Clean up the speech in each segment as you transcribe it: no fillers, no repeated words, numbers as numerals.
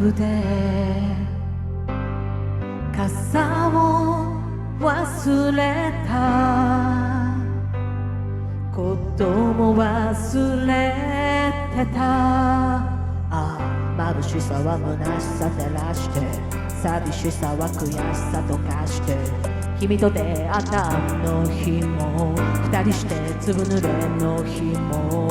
プで傘を忘れたことも忘れてた。眩しさは虚しさ照らして寂しさは悔しさと化して君と出会ったあの日も二人して粒濡れの日も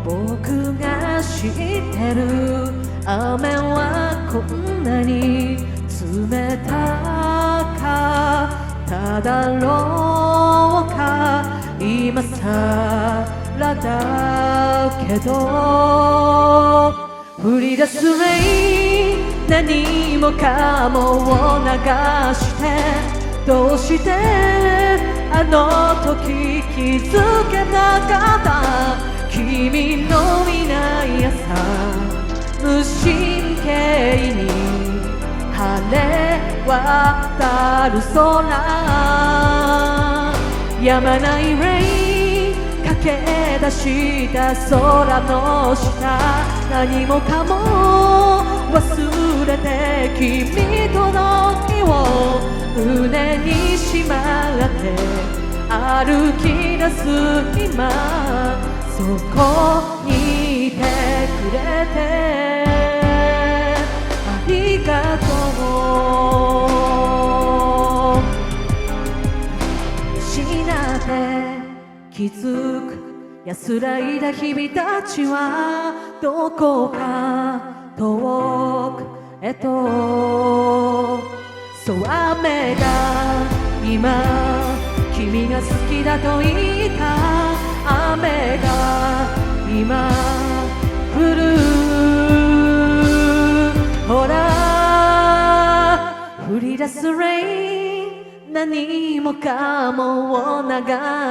僕が知ってる雨はこんなに冷たかっただろうか今さらだけど降り出すレイン何もかもを流してどうしてあの時気づけなかった君のいない朝無神経に晴れ渡る空止まないレイン駆け出した空の下何もかも忘れて君との日を胸にしまって歩き出す今そこにいてくれてありがとう失って気づく安らいだ日々たちはどこか遠くへとそう雨が今君が好きだと言った雨が今降るほら降り出すレイン何もかもを流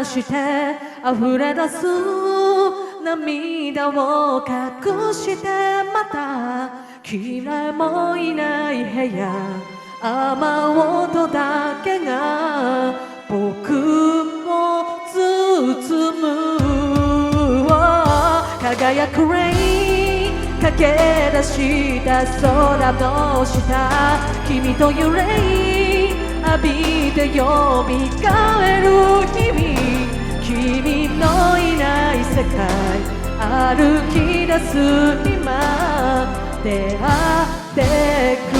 して溢れ出す涙を隠してまた嫌いもいない部屋雨音だけが僕を包む輝くレイン駆け出した空の下君というレイン浴びて蘇る日々君のいない世界歩き出す今出会ってく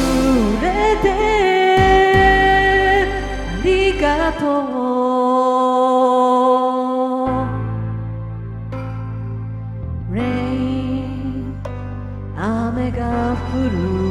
れてありがとうレイン雨が降る